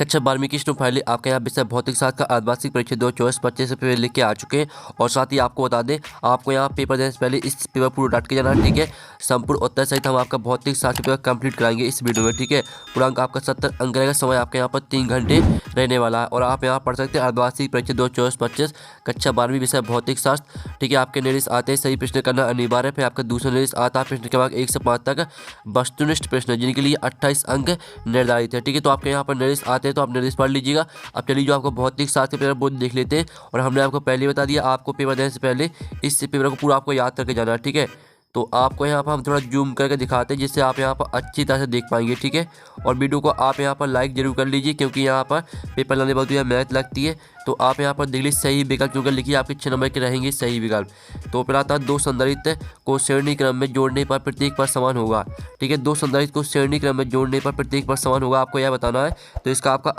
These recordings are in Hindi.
कक्षा 12वीं की स्टूडेंट फाइनली आपके यहाँ विषय भौतिक शास्त्र का अर्धवार्षिक परीक्षा 2024-25 से पेपर लिख के आ चुके हैं। और साथ ही आपको बता दें, आपको यहाँ पेपर देने से पहले इस पेपर पूरा डट के जाना है, ठीक है। संपूर्ण उत्तर सहित हम आपका भौतिक शास्त्र पेपर कंप्लीट कराएंगे इस वीडियो में, ठीक है। पूरा अंक आपका 70 अंक रहेगा। समय आपके यहाँ पर 3 घंटे रहने वाला है और आप यहाँ पढ़ सकते हैं अर्धवार्षिक परीक्षा 2024-25 कक्षा 12वीं विषय भौतिक शास्त्र, ठीक है। आपके निर्देश आते हैं सही प्रश्न करना अनिवार्य है। फिर आपका दूसरा निर्देश आता है प्रश्न के बाद 1 से 5 तक वस्तुनिष्ठ प्रश्न जिनके लिए 28 अंक निर्धारित है, ठीक है। तो आपके यहाँ पर निर्देश आते हैं तो आप निर्देश पढ़ लीजिएगा। अब चलिए जो आपको भौतिक शास्त्र पेपर वो देख लेते हैं। और हमने आपको पहले बता दिया, आपको पेपर देने से पहले इस पेपर को पूरा आपको याद करके जाना है, ठीक है। तो आपको यहाँ पर हम थोड़ा जूम करके दिखाते हैं जिससे आप यहाँ पर अच्छी तरह से देख पाएंगे, ठीक है। और वीडियो को आप यहाँ पर लाइक जरूर कर लीजिए क्योंकि यहाँ पर पेपर लाने बहुत ही मेहनत लगती है। तो आप यहाँ पर देख लीजिए सही विकल्प चुनकर लिखिए, आपके 6 नंबर के रहेंगे सही विकल्प। तो फिर आता है 2 संधारित्र को श्रेणी क्रम में जोड़ने पर प्रत्येक पर समान होगा, ठीक है। 2 संधारित्र को श्रेणी क्रम में जोड़ने पर प्रत्येक पर समान होगा, आपको यह बताना है। तो इसका आपका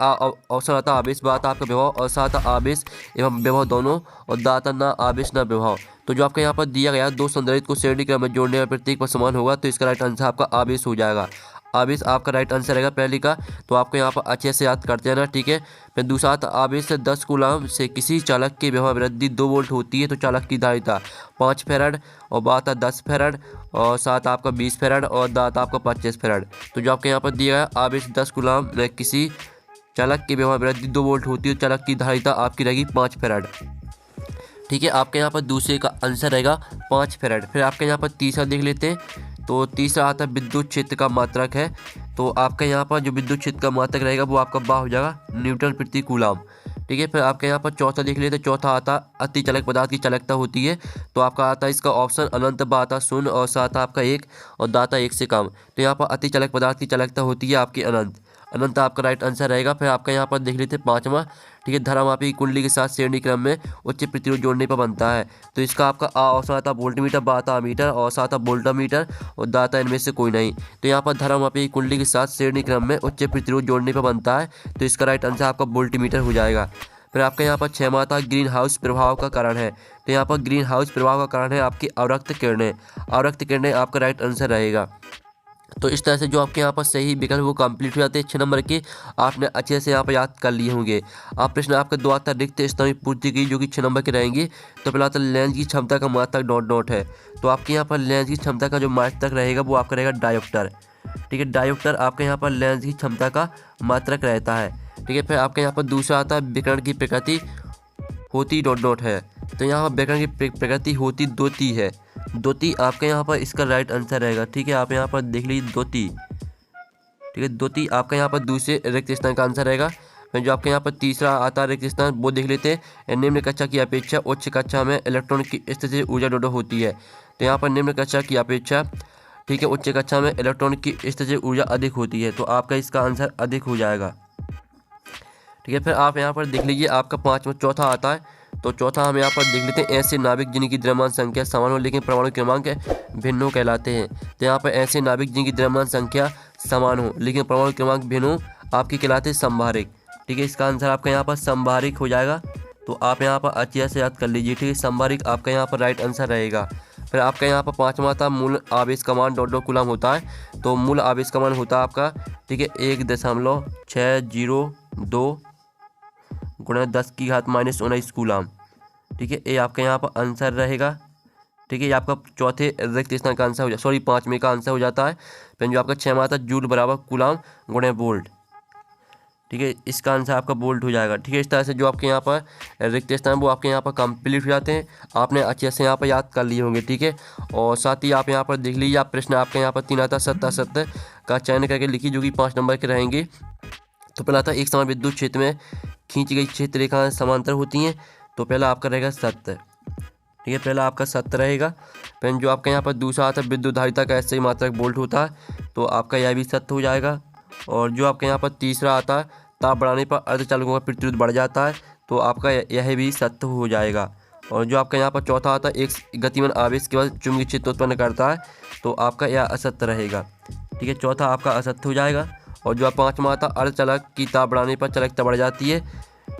ऑप्शन आता है आवेश, बात आपका विभव, और साथ आवेश एवं विभव दोनों, और दाता ना आवेश ना विभव। तो जो आपके यहाँ पर दिया गया 2 संधारित्र को श्रेणी क्रम में जोड़ने पर प्रत्येक पर समान होगा, तो इसका राइट आंसर आपका आवेश हो जाएगा। आवेश आपका राइट आंसर रहेगा पहले का। तो आपको यहाँ पर अच्छे से याद करते हैं ना, ठीक है। फिर दूसरा आवेश से 10 कूलम से किसी चालक के विभव वृद्धि 2 वोल्ट होती है तो चालक की धारिता 5 फैराड, और बात 10 फैराड, और साथ आपका 20 फैराड, और दात आपका 25 फैराड। तो जो आपके यहाँ पर दिया गया आवेश 10 कूलम में किसी चालक के विभव वृद्धि 2 वोल्ट होती है तो चालक की धारिता आपकी रहेगी 5 फैराड, ठीक है। आपके यहाँ पर दूसरे का आंसर रहेगा 5 फैराड। फिर आपके यहाँ पर तीसरा देख लेते हैं। तो तीसरा आता है विद्युत क्षेत्र का मात्रक है। तो आपके यहाँ पर जो विद्युत क्षेत्र का मात्रक रहेगा वो आपका बा हो जाएगा न्यूटन प्रति कूलम, ठीक है। फिर आपके यहाँ पर चौथा देख लेते हैं। चौथा आता अति चालक पदार्थ की चालकता होती है। तो आपका आता है इसका ऑप्शन अनंत, बा आता 0, और साथ आपका 1, और दाता 1 से कम। तो यहाँ पर अति चालक पदार्थ की चालकता होती है आपकी अनंत आपका राइट आंसर रहेगा। फिर आपका यहाँ पर देख लेते हैं 5वां, ठीक है। धरामापी कुंडली के साथ श्रेणी क्रम में उच्च प्रतिरोध जोड़ने पर बनता है। तो इसका आपका ऑप्शन आता वोल्टमीटर, बा आता मीटर, और साथ वोल्टामीटर, और दाता इनमें से कोई नहीं। तो यहाँ पर धरामापी कुंडली के साथ श्रेणी क्रम में उच्च प्रतिरोध जोड़ने पर बनता है, तो इसका राइट आंसर आपका वोल्टमीटर हो जाएगा। फिर आपका यहाँ पर 6वां था ग्रीन हाउस प्रभाव का कारण है। तो यहाँ पर ग्रीन हाउस प्रभाव का कारण है आपकी अवरक्त किरणें। अवरक्त किरणें आपका राइट आंसर रहेगा। तो इस तरह से जो आपके यहाँ पर सही विकल्प वो कंप्लीट हो जाते हैं 6 नंबर के। आपने अच्छे से यहाँ पर याद कर लिए होंगे। आप प्रश्न आपका 2 आता रिक्त स्थान में पूर्ति की जो कि 6 नंबर के रहेंगे। तो पहला आता लेंस की क्षमता का मात्रक डॉट डॉट है। तो आपके यहाँ पर लेंस की क्षमता का जो मात्रक रहेगा वो आपका रहेगा डायोप्टर, ठीक है। डायोप्टर आपके यहाँ पर लेंस की क्षमता का मात्रक रहता है, ठीक है। फिर आपके यहाँ पर दूसरा आता है विकिरण की प्रकृति होती डॉट डॉट है। तो यहाँ पर विकिरण की प्रकृति होती द्योति है। द्योति आपके यहाँ पर इसका राइट आंसर रहेगा, ठीक है। आप यहाँ पर देख लीजिए द्योति, ठीक है। द्योति आपका यहाँ पर दूसरे रिक्त स्थान का आंसर रहेगा। फिर जो आपके यहाँ पर तीसरा आता है रिक्त स्थान वो देख लेते हैं। निम्न कक्षा की अपेक्षा उच्च कक्षा में इलेक्ट्रॉन की स्थिति ऊर्जा डोडो होती है। तो यहाँ पर निम्न कक्षा की अपेक्षा, ठीक है, उच्च कक्षा में इलेक्ट्रॉन की स्थिति ऊर्जा अधिक होती है। तो आपका इसका आंसर अधिक हो जाएगा, ठीक है। फिर आप यहाँ पर देख लीजिए आपका चौथा आता है। तो चौथा हम यहाँ पर देख लेते हैं ऐसे नाभिक जिनकी द्रव्यमान संख्या समान हो लेकिन परमाणु क्रमांक भिन्न हो कहलाते हैं। तो यहाँ पर ऐसे नाभिक जिनकी द्रव्यमान संख्या समान हो लेकिन परमाणु क्रमांक भिन्न हो आपकी कहलाते हैं संभारिक, ठीक है। इसका आंसर आपका यहाँ पर संभारिक हो जाएगा। तो आप यहाँ पर अच्छे से याद कर लीजिए, ठीक है। संभारिक आपका यहाँ पर राइट आंसर रहेगा। फिर आपका यहाँ पर 5वां था मूल आवेश का मान डॉट कूलम होता है। तो मूल आवेश का मान होता है आपका, ठीक है, 1.602 गुणा 10 की घात -19 कूलम, ठीक है। ये आपका यहाँ पर आंसर रहेगा, ठीक है। ये आपका चौथे रिक्त स्थान का आंसर हो जाता, 5वें का आंसर हो जाता है। फिर जो आपका 6वां था जूल बराबर कूलम गुणे वोल्ट, ठीक है। इसका आंसर आपका वोल्ट हो जाएगा, ठीक है। इस तरह से जो आपके यहाँ पर रिक्त स्थान वो आपके यहाँ पर कंप्लीट हो जाते हैं। आपने अच्छे से यहाँ पर याद कर लिए होंगे, ठीक है। और साथ ही आप यहाँ पर देख लीजिए आप प्रश्न आपके यहाँ पर 3 आता सत्य का चयन करके लिखिए जो कि 5 नंबर के रहेंगे। तो पहला था एक समान विद्युत क्षेत्र में खींची गई क्षेत्र रेखाएं समांतर होती हैं। तो पहला आपका रहेगा सत्य, ठीक है। पहला आपका सत्य रहेगा। फिर जो आपका यहाँ पर दूसरा आता है विद्युत धारिता का ऐसे ही मात्रक वोल्ट होता है। तो आपका यह भी सत्य हो जाएगा। और जो आपके यहाँ पर तीसरा आता है ताप बढ़ाने पर अर्धचालकों का प्रतिरोध बढ़ जाता है। तो आपका यह भी सत्य हो जाएगा। और जो आपका यहाँ पर चौथा आता है एक गतिमान आवेश केवल चुंबकीय क्षेत्र उत्पन्न करता है। तो आपका यह असत्य रहेगा, ठीक है। चौथा आपका असत्य हो जाएगा। और जो 5वां आता अर्धचालक की ताप बढ़ाने पर चालकता बढ़ जाती है,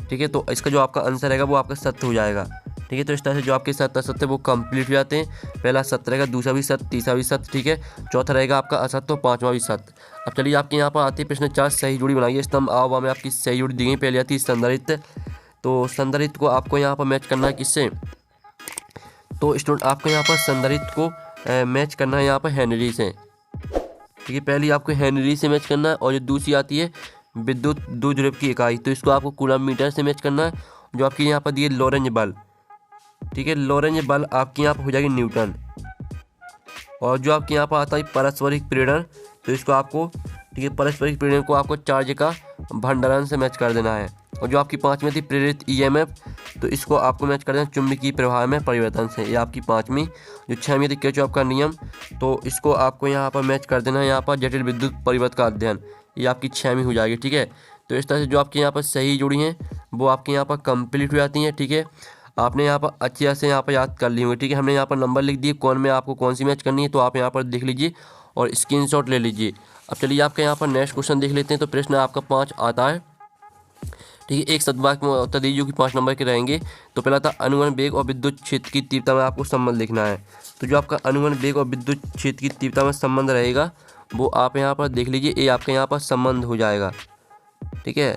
ठीक है। तो इसका जो आपका आंसर रहेगा वो आपका सत्य हो जाएगा, ठीक है। तो इस तरह से जो आपके 17 सत्य वो कंप्लीट हो जाते हैं। पहला सत्य रहेगा, दूसरा भी सत्य, तीसरा भी सत्य, ठीक है। चौथा रहेगा आपका असत्य, पाँचवा भी सत्य। अब चलिए आपके यहाँ पर आती है प्रश्न 4, सही जोड़ी बनाइए। स्तंभ आवा में आपकी सही जोड़ी दी गई। पहले आती है संधारित्र। तो संधारित्र को आपको यहाँ पर मैच करना है किससे? तो स्टूडेंट आपको यहाँ पर संधारित्र को मैच करना है यहाँ पर हेनरी से, ठीक है। पहली आपको हेनरी से मैच करना है, और जो दूसरी आती है विद्युत द्विध्रुव की इकाई, तो इसको आपको कूलम मीटर से मैच करना है। जो आपके यहाँ पर दिए लोरेंज बल, ठीक है, लोरेंज बल आपके यहाँ पर हो जाएगी न्यूटन। और जो आपके यहाँ पर आता है पारस्परिक प्रेरण, तो इसको आपको, ठीक है, पारस्परिक प्रेरण को आपको चार्ज का भंडारण से मैच कर देना है। और जो आपकी 5वीं थी प्रेरित ईएमएफ, तो इसको आपको मैच कर देना चुंबकीय प्रवाह में परिवर्तन से, ये आपकी 5वीं। जो 6वीं थी किरचॉफ का नियम, तो इसको आपको यहाँ पर मैच कर देना है यहाँ पर जटिल विद्युत परिवर्तन का अध्ययन, ये आपकी 6वीं हो जाएगी, ठीक है। तो इस तरह से जो आपके यहाँ पर सही जुड़ी हैं वो आपके यहाँ पर कंप्लीट हो जाती हैं, ठीक है। आपने यहाँ पर अच्छी तरह से यहाँ पर याद कर ली होंगी, ठीक है। हमने यहाँ पर नंबर लिख दिए कौन में आपको कौन सी मैच करनी है, तो आप यहाँ पर देख लीजिए और स्क्रीनशॉट ले लीजिए। अब चलिए आपके यहाँ पर नेक्स्ट क्वेश्चन देख लेते हैं। तो प्रश्न आपका 5 आता है, ठीक है। एक सदवाक्य में उत्तर दीजिए जो कि 5 नंबर के रहेंगे। तो पहला था अनुगमन वेग और विद्युत क्षेत्र की तीव्रता में आपको संबंध लिखना है। तो जो आपका अनुगमन वेग और विद्युत क्षेत्र की तीव्रता में संबंध रहेगा वो आप यहाँ पर देख लीजिए, ये आपका यहाँ पर संबंध हो जाएगा, ठीक है।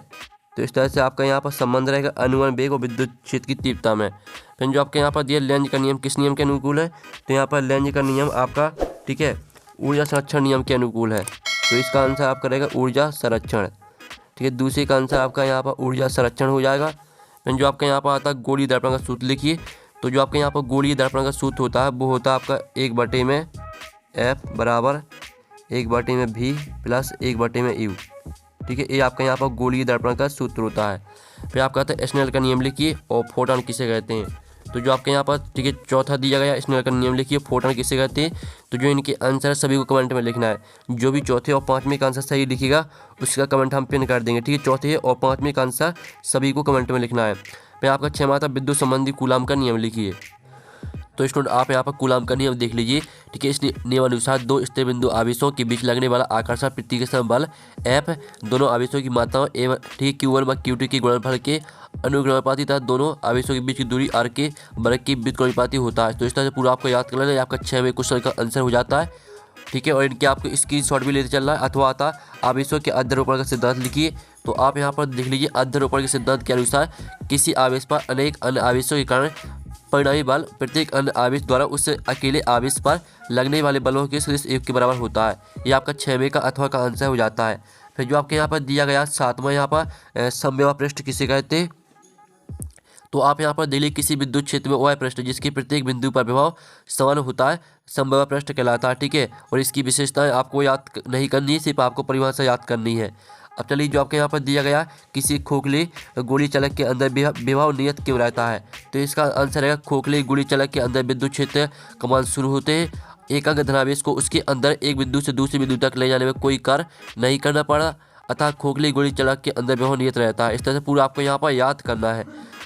तो इस तरह से आपका यहाँ पर संबंध रहेगा अनुगमन वेग और विद्युत क्षेत्र की तीव्रता में। फिर जो आपके यहाँ पर दिया लेंज का नियम किस नियम के अनुकूल है, तो यहाँ पर लेंज का नियम आपका, ठीक है, ऊर्जा संरक्षण नियम के अनुकूल है। तो इसका आंसर आपका रहेगा ऊर्जा संरक्षण, ठीक है। दूसरे का आंसर आपका यहाँ पर ऊर्जा संरक्षण हो जाएगा। फिर जो आपका यहाँ पर आता है गोलीय दर्पण का सूत्र लिखिए। तो जो आपके यहाँ पर गोलीय दर्पण का सूत्र होता है वो होता है आपका 1/F बराबर 1/V प्लस 1/U, ठीक है। ये आपका यहाँ पर गोलीय दर्पण का सूत्र होता है। फिर आपका आता है स्नेल का नियम लिखिए और फोटॉन किसे कहते हैं। तो जो आपके यहाँ पर, ठीक है, चौथा दिया गया स्नेल का नियम लिखिए, फोटॉन किसे कहते हैं। तो जो इनके आंसर है सभी को कमेंट में लिखना है। जो भी चौथे और 5वें का आंसर सही लिखेगा उसका कमेंट हम पिन कर देंगे, ठीक है। चौथे और 5वें का आंसर सभी को कमेंट में लिखना है। फिर आपका 6वां था विद्युत संबंधी कूलाम का नियम लिखिए। तो स्टूडेंट आप यहाँ पर कूलाम का नियम देख लीजिए, ठीक है। इस नियमानुसार दो स्थिर बिंदु आवेशों के बीच लगने वाला आकर्षण प्रतिकर्षण बल F दोनों आवेशों की मात्राओं एवं, ठीक, Q1 व Q2 के गुणनफल के अनुक्रमानुपाती तथा दोनों आवेशों के बीच की दूरी r के वर्ग के व्युत्क्रमानुपाती होता है। तो इस तरह से पूरा आपको याद कर लेना है, आपका 6वें क्वेश्चन का आंसर हो जाता है, ठीक है। और इनके आपको स्क्रीनशॉट भी लेते चलना है। अथवा आता आवेशों के अध्यारोपण का सिद्धांत लिखिए। तो आप यहाँ पर देख लीजिए अध्यारोपण के सिद्धांत के अनुसार किसी आवेश पर अनेक अन्य आवेशों के कारण परिणामी बल प्रत्येक अन्य आवेश द्वारा उस अकेले आवेश पर लगने वाले बलों के सदिश योग के बराबर होता है। ये आपका 6वें का अथवा का आंसर हो जाता है। फिर जो आपके यहाँ पर दिया गया 7वां यहाँ पर समव्यवा पृष्ठ किसे कहते हैं। तो आप यहाँ पर दिल्ली किसी विद्युत क्षेत्र में वह पृष्ठ जिसके प्रत्येक बिंदु पर विभव समान होता है समव्यवा पृष्ठ कहलाता है, ठीक है। और इसकी विशेषताएं आपको याद नहीं करनी है, सिर्फ आपको परिभाषा याद करनी है। अब चलिए जो आपके यहाँ पर दिया गया किसी खोखले गोली चलक के अंदर विभव नियत क्यों रहता है। तो इसका आंसर रहेगा खोखले गोली चलक के अंदर विद्युत क्षेत्र कमान शुरू होते हैं। एक अंग धनावेश को उसके अंदर एक बिंदु से दूसरे बिंदु तक ले जाने में कोई कार्य नहीं करना पड़ा, अतः खोखली गोली चलक के अंदर विभव नियत रहता है। इस तरह से पूरा आपको यहाँ पर याद करना है।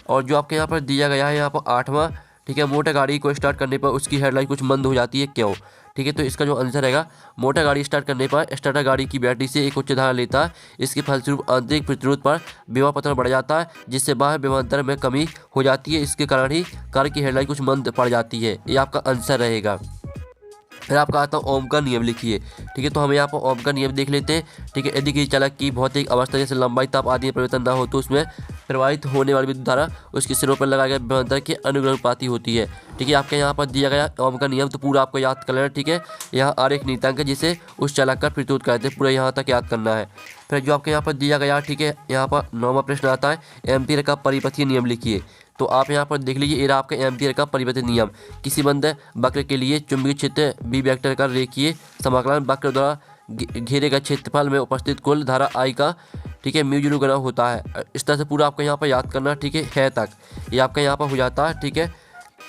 और जो आपके यहाँ पर दिया गया है यहाँ पर 8वां, ठीक है, मोटर गाड़ी को स्टार्ट करने पर उसकी हेडलाइट कुछ मंद हो जाती है क्यों, ठीक है। तो इसका जो आंसर रहेगा मोटर गाड़ी स्टार्ट करने पर स्टार्टर गाड़ी की बैटरी से एक उच्च धारा लेता है। इसके फलस्वरूप आंतरिक प्रतिरोध पर विभव पतन बढ़ जाता है जिससे बाहर विभवांतर में कमी हो जाती है। इसके कारण ही कार की हेडलाइट कुछ मंद पड़ जाती है। ये आपका आंसर रहेगा। फिर आपका आता है ओम का नियम लिखिए, ठीक है। तो हम यहाँ पर ओम का नियम देख लेते हैं, ठीक है। यदि किसी चालक की भौतिक अवस्था जैसे लंबाई, ताप आदि में परिवर्तन न हो तो उसमें प्रवाहित होने वाली विद्युत धारा उसके सिरों पर लगाए गए विभवांतर के अनुक्रमानुपाती होती है, ठीक है। आपके यहाँ पर दिया गया ओम का नियम तो पूरा आपको याद कर लेना, ठीक है। यहाँ R एक नियतांक है जिसे उस चालक का प्रतिरोध कहते हैं, पूरा यहाँ तक याद करना है। फिर जो आपके यहाँ पर दिया गया, ठीक है, यहाँ पर 9वां प्रश्न आता है एम्पीयर का परिपथीय नियम लिखिए। तो आप यहाँ पर देख लीजिए, ये आपका एम्पीयर का परिपथीय नियम। किसी बंद वक्र के लिए चुंबकीय क्षेत्र बी वेक्टर का रेखीय समाकलन वक्र द्वारा घेरे गए क्षेत्रफल में उपस्थित कुल धारा I का, ठीक है, म्यू गुना होता है। इस तरह से पूरा आपको यहाँ पर याद करना, ठीक है तक ये आपका यहाँ पर हो जाता है, ठीक है,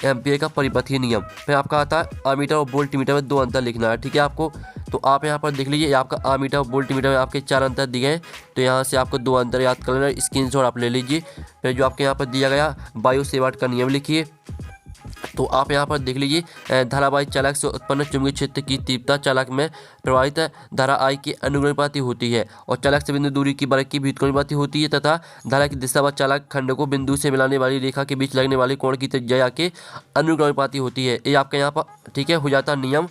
एम्पीयर का परिपथीय नियम। फिर आपका आता है आमीटर और वोल्टमीटर में 2 अंतर लिखना है, ठीक है आपको। तो आप यहाँ पर देख लीजिए, आपका आमीटर और वोल्टमीटर में आपके 4 अंतर दिए हैं, तो यहाँ से आपको 2 अंतर याद कर लेना, स्क्रीनशॉट आप ले लीजिए। फिर जो आपके यहाँ पर दिया गया वायु सेवाट का नियम लिखिए, तो आप यहाँ पर देख लीजिए धारावाहिक चालक से उत्पन्न चुंबकीय क्षेत्र की तीव्रता चालक में प्रवाहित धारा I के अनुग्रहपाती होती है और चालक से बिंदु दूरी की बरक की व्युत्क्रमानुपाती होती है तथा धारा की दिशा व चालक खंड को बिंदु से मिलाने वाली रेखा के बीच लगने वाले कोण की त्रिज्या के अनुग्रहपाती होती है। ये आपका यहाँ पर ठीक है हो जाता है नियम,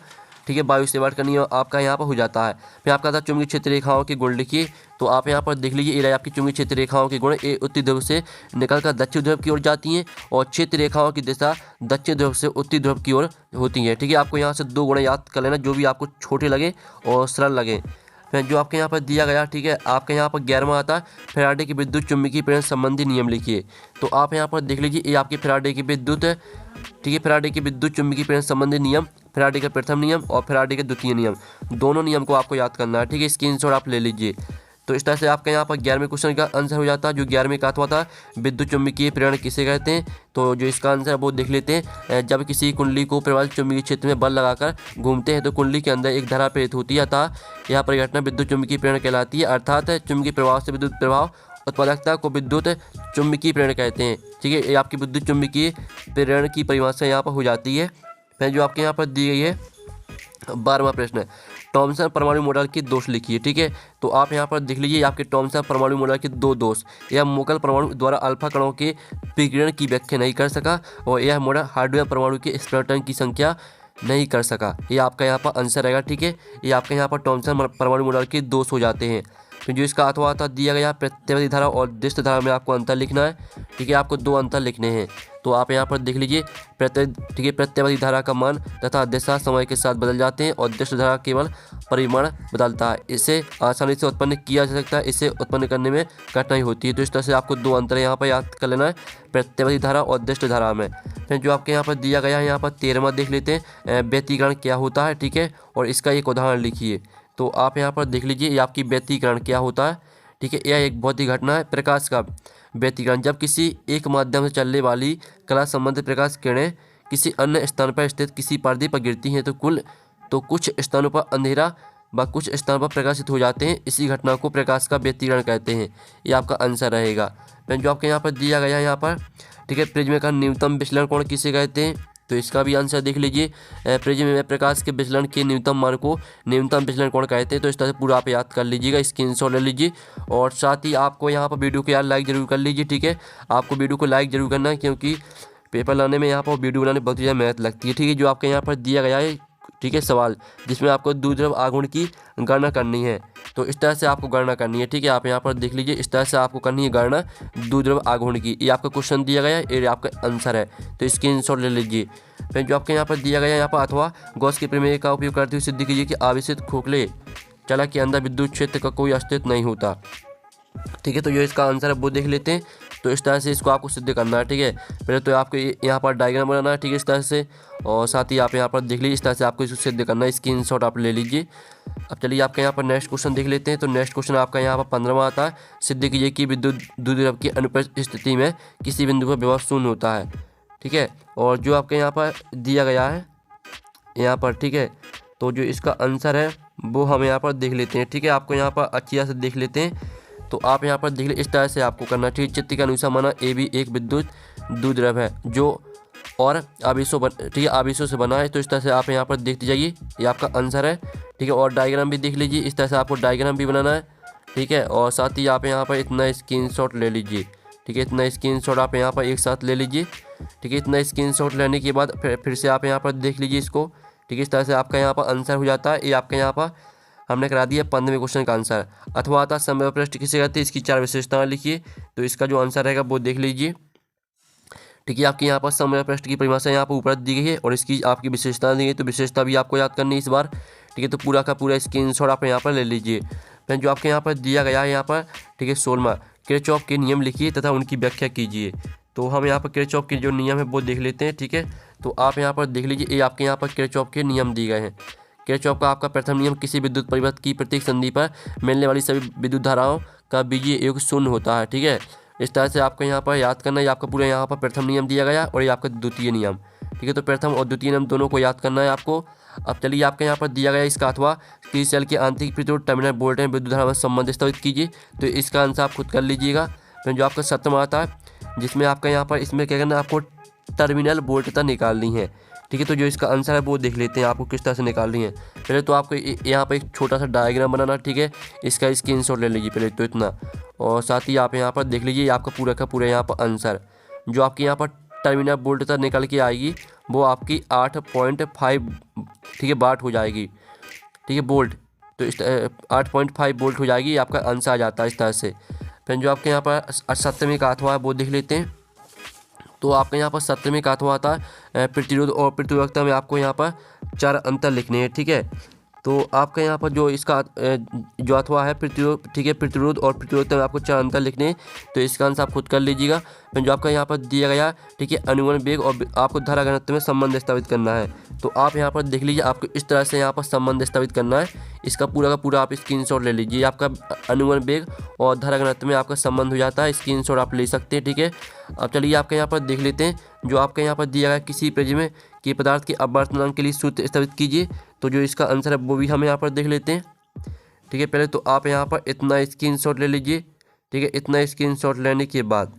ठीक है, वायु सेवाट का नियम आपका यहाँ पर हो जाता है। फिर आपका था चुंबकीय क्षेत्र रेखाओं के गुण लिखिए। तो आप यहाँ पर देख लीजिए ये आपकी चुंबकीय क्षेत्र रेखाओं के गुण ये उत्तरी ध्रुव से निकलकर दक्षिण ध्रुव की ओर जाती हैं और क्षेत्र रेखाओं की दिशा दक्षिण ध्रुव से उत्तरी ध्रुव की ओर होती है। ठीक है, आपको यहाँ से 2 गुण याद कर लेना जो भी आपको छोटे लगे और सरल लगे। फिर जो आपके यहाँ पर दिया गया, ठीक है, आपके यहाँ पर 11वां आता है फैराडे की विद्युत चुंबकीय प्रेरण संबंधी नियम लिखिए। तो आप यहाँ पर देख लीजिए ये आपकी फैराडे की विद्युत, ठीक है, फैराडे की विद्युत चुंबकीय प्रेरण संबंधी नियम, फैराडे का प्रथम नियम और फैराडे का द्वितीय नियम, दोनों नियम को आपको याद करना है। ठीक है, स्क्रीनशॉट आप ले लीजिए। तो इस तरह से आपका यहाँ पर 11वें क्वेश्चन का आंसर हो जाता है। जो 11वें का था विद्युत चुंबकीय प्रेरण किसे कहते हैं, तो जो इसका आंसर है वो देख लेते हैं। जब किसी कुंडली को प्रवाहित चुंबकीय क्षेत्र में बल लगाकर घूमते हैं तो कुंडली के अंदर एक धारा प्रेरित होती है अतः यह परिघटना विद्युत चुंबकीय प्रेरण कहलाती है। अर्थात चुंबकीय प्रभाव से विद्युत प्रभाव उत्पादकता को विद्युत चुंबकीय प्रेरण कहते हैं। ठीक है, ये आपकी विद्युत चुंबकीय प्रेरण की परिभाषा यहाँ पर हो जाती है। फिर जो आपके यहाँ पर दी गई है 12वां प्रश्न, थॉमसन परमाणु मॉडल के दोष लिखिए। ठीक है, तो आप यहाँ पर देख लीजिए आपके थॉमसन परमाणु मॉडल के 2 दोष। यह मोकल परमाणु द्वारा अल्फा कणों के विकिरण की व्याख्या नहीं कर सका और यह मॉडल हार्डवेयर परमाणु के स्प्लेटन की संख्या नहीं कर सका। ये आपका यहाँ पर आंसर रहेगा। ठीक है, ये आपके यहाँ पर थॉमसन परमाणु मॉडल के दोष हो जाते हैं। फिर जो इसका अथवा आता दिया गया प्रत्यावर्ती धारा और दिष्ट धारा में आपको अंतर लिखना है। ठीक है, आपको 2 अंतर लिखने हैं। तो आप यहाँ पर देख लीजिए ठीक है, प्रत्यावर्ती धारा का मान तथा दिशा समय के साथ बदल जाते हैं और दिष्ट धारा केवल परिमाण बदलता है। इसे आसानी से उत्पन्न किया जा सकता है, इसे उत्पन्न करने में कठिनाई होती है। तो इस तरह से आपको 2 अंतर यहाँ पर याद कर लेना है प्रत्यावर्ती धारा और दिष्ट धारा में। फिर जो आपके यहाँ पर दिया गया है यहाँ पर 13वां देख लेते हैं व्यतिकरण क्या होता है। ठीक है, और इसका एक उदाहरण लिखिए। तो आप यहाँ पर देख लीजिए ये आपकी व्यतिकरण क्या होता है। ठीक है, यह एक भौतिक घटना है प्रकाश का व्यतिकरण। जब किसी एक माध्यम से चलने वाली कला संबंधित प्रकाश किरणें किसी अन्य स्थान पर स्थित किसी पर्दे पर गिरती हैं तो कुछ स्थानों पर अंधेरा व कुछ स्थानों पर प्रकाशित हो जाते हैं। इसी घटना को प्रकाश का व्यतिकरण कहते हैं। ये आपका आंसर रहेगा। फिर जो आपके यहाँ पर दिया गया है यहाँ पर, ठीक है, प्रिज्म का न्यूनतम विचलन कोण किसे कहते हैं, तो इसका भी आंसर देख लीजिए। प्रिज्म में प्रकाश के विचलन के न्यूनतम मान को न्यूनतम विचलन कोण कहते हैं। तो इस तरह से पूरा आप याद कर लीजिएगा, स्क्रीनशॉट ले लीजिए और साथ ही आपको यहाँ पर वीडियो को यार लाइक जरूर कर लीजिए। ठीक है, आपको वीडियो को लाइक जरूर करना है क्योंकि पेपर लाने में यहाँ पर वीडियो बनाने बहुत ज़्यादा मेहनत लगती है। ठीक है, जो आपके यहाँ पर दिया गया है, ठीक है, सवाल जिसमें आपको द्विध्रुव आघूर्ण की गणना करनी है। तो इस तरह से आपको गणना करनी है। ठीक है, आप यहाँ पर देख लीजिए इस तरह से आपको करनी है गणना द्विध्रुव आघूर्ण की। ये आपका क्वेश्चन दिया गया है, ये आपका आंसर है। तो स्क्रीनशॉट ले लीजिए। फिर जो आपके यहाँ पर दिया गया है यहाँ पर अथवा गॉस के प्रमेय का उपयोग करते हुए सिद्ध कीजिए कि आवेशित खोखले चालक के अंदर विद्युत क्षेत्र का कोई अस्तित्व नहीं होता। ठीक है, तो जो इसका आंसर है वो देख लेते हैं। तो इस तरह से इसको आपको सिद्ध करना है। ठीक है, पहले तो आपको यहाँ पर डायग्राम बनाना है। ठीक है, इस तरह से, और साथ ही आप यहाँ पर देख लीजिए इस तरह से आपको इसको सिद्ध करना है। स्क्रीनशॉट आप ले लीजिए। अब चलिए आपके यहाँ पर नेक्स्ट क्वेश्चन देख लेते हैं। तो नेक्स्ट क्वेश्चन आपका यहाँ पर 15वां आता है, सिद्ध कीजिए कि विद्युत द्विध्रुव की अनुप्रस्थ स्थिति में किसी बिंदु पर विभव शून्य होता है। ठीक है, और जो आपके यहाँ पर दिया गया है यहाँ पर, ठीक है, तो जो इसका आंसर है वो हम यहाँ पर देख लेते हैं। ठीक है, आपको यहाँ पर अच्छी तरह से देख लेते हैं। तो आप यहाँ पर देख लीजिए इस तरह से आपको करना। ठीक है, चित्र के अनुसार माना ए भी एक विद्युत द्विध्रुव है जो और ठीक है आवेशों से बना है। तो इस तरह से आप यहाँ पर देखते जाइए, ये आपका आंसर है। ठीक है, और डायग्राम भी देख लीजिए, इस तरह से आपको डायग्राम भी बनाना है। ठीक है, और साथ ही आप यहाँ पर इतना स्क्रीनशॉट ले लीजिए। ठीक है, इतना स्क्रीनशॉट आप यहाँ पर एक साथ ले लीजिए। ठीक है, इतना स्क्रीनशॉट लेने के बाद फिर से आप यहाँ पर देख लीजिए इसको। ठीक है, इस तरह से आपका यहाँ पर आंसर हो जाता है। ये आपका यहाँ पर हमने करा दिया 15वें क्वेश्चन का आंसर। अथवा आता समय पृष्ठ किसे कहते हैं, इसकी 4 विशेषताएं लिखिए। तो इसका जो आंसर रहेगा वो देख लीजिए। ठीक है, आपके यहाँ पर समय पृष्ठ की परिभाषा यहाँ पर ऊपर दी गई है और इसकी आपकी विशेषता दी गई, तो विशेषता भी आपको याद करनी है इस बार। ठीक है, तो पूरा का पूरा स्क्रीनशॉट आप यहाँ पर ले लीजिए। फिर जो आपके यहाँ पर दिया गया है यहाँ पर, ठीक है, 16वां किरचॉफ के नियम लिखिए तथा उनकी व्याख्या कीजिए। तो हम यहाँ पर किरचॉफ के जो नियम है वो देख लेते हैं। ठीक है, तो आप यहाँ पर देख लीजिए, ये आपके यहाँ पर किरचॉफ के नियम दिए गए हैं। किरचॉफ का आपका प्रथम नियम, किसी विद्युत परिपथ की प्रत्येक संधि पर मिलने वाली सभी विद्युत धाराओं का बीजीय योग शून्य होता है। ठीक है, इस तरह से आपको यहाँ पर याद करना है। आपका पूरा यहाँ पर प्रथम नियम दिया गया और ये आपका द्वितीय नियम। ठीक है, तो प्रथम और द्वितीय नियम दोनों को याद करना है आपको। अब चलिए आपके यहाँ पर दिया गया इसका अथवा किसी सेल के आंतरिक प्रतिरोध टर्मिनल वोल्टेज विद्युत धारा में संबंध स्थापित कीजिए। तो इसका आंसर आप खुद कर लीजिएगा। फिर जो आपका 7वां आता है जिसमें आपका यहाँ पर इसमें क्या करना है, आपको टर्मिनल वोल्टता निकालनी है। ठीक है, तो जो इसका आंसर है वो देख लेते हैं आपको किस तरह से निकालनी है। पहले तो आपको यहाँ पर एक छोटा सा डायग्राम बनाना, ठीक है, इसका स्क्रीनशॉट ले लीजिए पहले तो इतना, और साथ ही आप यहाँ पर देख लीजिए आपका पूरा का पूरा यहाँ पर आंसर जो आपकी यहाँ पर टर्मिनल वोल्टता निकल के आएगी वो आपकी 8.5 ठीक है वाट हो जाएगी। ठीक है, वोल्ट, तो इस 8.5 वोल्ट हो जाएगी, आपका आंसर आ जाता है इस तरह से। फिर जो आपके यहाँ पर सप्तमी का अथवा है वो देख लेते हैं। तो आपके यहाँ पर सप्तमी का अथवा आता है प्रतिरोध और प्रतिरोधकता में आपको यहाँ पर 4 अंतर लिखने हैं। ठीक है, तो आपका यहाँ पर जो इसका जो अथवा है प्रतिरोध, ठीक है, प्रतिरोध और प्रतिरोधकता में आपको 4 अंतर लिखने हैं, तो इसका आंसर आप खुद कर लीजिएगा। फिर जो आपका यहाँ पर दिया गया, ठीक है, अनुगमन वेग और आपको धारा घनत्व में संबंध स्थापित करना है। तो आप यहाँ पर देख लीजिए आपको इस तरह से यहाँ पर संबंध स्थापित करना है। इसका पूरा का पूरा आप स्क्रीनशॉट ले लीजिए, आपका अनुगमन वेग और धारा घनत्व में आपका संबंध हो जाता है, स्क्रीनशॉट आप ले सकते हैं। ठीक है, अब चलिए आपके यहाँ पर देख लेते हैं जो आपके यहाँ पर दिया गया किसी प्रिज्म की पदार्थ के अपवर्तनांक के लिए सूत्र स्थापित कीजिए। तो जो इसका आंसर है वो भी हम यहाँ पर देख लेते हैं। ठीक है, पहले तो आप यहाँ पर इतना स्क्रीनशॉट ले लीजिए। ठीक है, इतना स्क्रीनशॉट लेने के बाद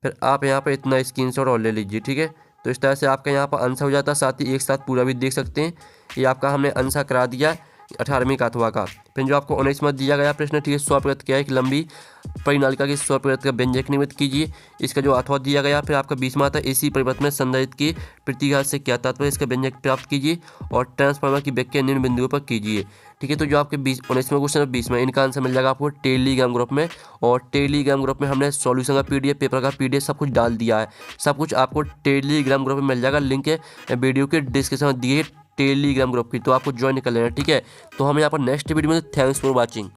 फिर आप यहाँ पर इतना स्क्रीनशॉट और ले लीजिए। ठीक है, तो इस तरह से आपका यहाँ पर आंसर हो जाता है, साथ ही एक साथ पूरा भी देख सकते हैं। ये आपका हमने आंसर करा दिया 18वीं का अथवा का। फिर जो आपको 19वां दिया गया प्रश्न, ठीक है, 100 प्रतिशत क्या है, एक लंबी परिनालिका की 100 प्रतिशत का व्यंजक निर्मित कीजिए, इसका जो अथवा दिया गया। फिर आपका 20वां था एसी परिवर्तन में संधारित्र की प्रतिघात से क्या तात्पर्य, इसका व्यंजक प्राप्त कीजिए और ट्रांसफार्मर की व्याख्या निम्न बिंदुओं पर कीजिए। ठीक है, तो जो आपके 19वां क्वेश्चन और 20वां, इनका आंसर मिल जाएगा आपको टेलीग्राम ग्रुप में, और टेलीग्राम ग्रुप में हमने सॉल्यूशन का PDF, पेपर का PDF सब कुछ डाल दिया है। सब कुछ आपको टेलीग्राम ग्रुप में मिल जाएगा, लिंक है वीडियो के डिस्क्रिप्शन में दिए टेलीग्राम ग्रुप की, तो आपको ज्वाइन कर लेना। ठीक है, तो हम यहाँ पर नेक्स्ट वीडियो में, थैंक्स फॉर वॉचिंग।